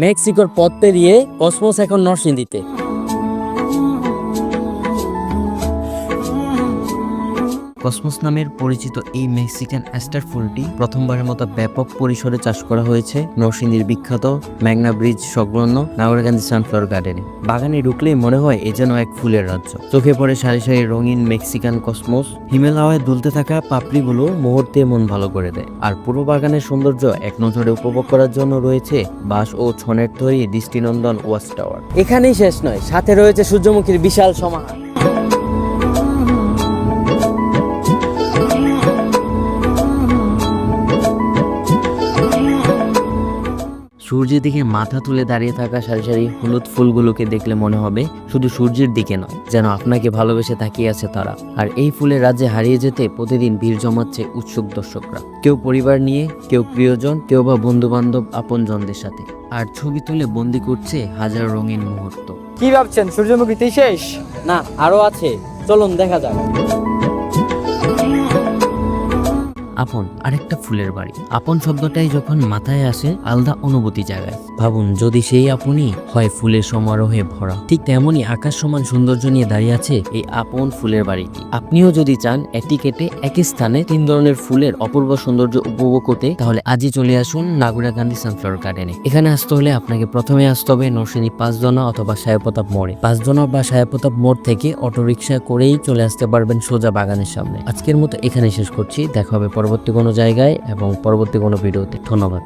মেক্সিকোর পথ পেরিয়ে কসমোস এখন নরসিংদীতে। কসমোস নামের পরিচিত এই মেক্সিকান অ্যাস্টার ফুলটি প্রথমবারের মতো ব্যাপক পরিসরে চাষ করা হয়েছে নরসিংদীর বিখ্যাত মেঘনা ব্রিজ সংলগ্ন নাগরাকান্দি সানফ্লাওয়ার গার্ডেনে। বাগানে ঢুকলেই মনে হয় এ যেন এক ফুলের রাজ্য। চোখে পড়ে সারি সারি রঙিন মেক্সিকান কসমোস, হিমেল হাওয়ায় দুলতে থাকা পাপড়িগুলো মুহূর্তে মন ভালো করে দেয়। আর পুরো বাগানের সৌন্দর্য এক নজরে উপভোগ করার জন্য রয়েছে বাঁশ ও ছনের তৈরি দৃষ্টিনন্দন ওয়াচ টাওয়ার। এখানেই শেষ নয়, সাথে রয়েছে সূর্যমুখীর বিশাল সমাহার। সূর্যের দিকে মাথা তুলে দাঁড়িয়ে থাকা সারি সারি হলুদ ফুলগুলোকে দেখলে মনে হবে শুধু সূর্যের দিকে নয়, যেন আপনাকে ভালোবেসে তাকিয়ে আছে তারা। আর এই ফুলের রাজ্যে হারিয়ে যেতে প্রতিদিন ভিড় জমাচ্ছে উৎসুক দর্শকরা, কেউ পরিবার নিয়ে, কেউ প্রিয়জন, কেউ বা বন্ধু বান্ধব আপনজনদের সাথে। আর ছবি তুলে বন্দি করছে হাজার রঙিন মুহূর্ত। কি ভাবছেন সূর্যমুখীতেই শেষ? না, আরো আছে, চলুন দেখা যাক। আপন আরেকটা ফুলের বাড়ি। আপন শব্দটাই যখন মাথায় আসে আলাদা অনুভূতি জাগায়। ভাবুন যদি সেই আপনই হয় ফুলের সমারোহে ভরা। ঠিক তেমনই আকাশ সমান সৌন্দর্য নিয়ে দাঁড়িয়ে আছে এই আপন ফুলের বাড়িটি। আপনিও যদি চান একটি কেটে একই স্থানে 3 ধরনের ফুলের অপূর্ব সৌন্দর্য উপভোগ করতে, তাহলে আজই চলে আসুন নাগরাকান্দি সানফ্লাওয়ার গার্ডেনে। এখানে আসতে হলে আপনাকে প্রথমে আসতে হবে নরসিংদী 5 জনা অথবা সাহেবপ্রতাপ মোড়ে। 5 জনা বা সাহেবপ্রতাপ মোড় থেকে অটোরিকশা করেই চলে আসতে পারবেন সোজা বাগানের সামনে। আজকের মতো এখানে শেষ করছি, দেখা হবে পরবর্তী কোনো জায়গায় এবং পরবর্তী কোনো ভিডিওতে। ধন্যবাদ।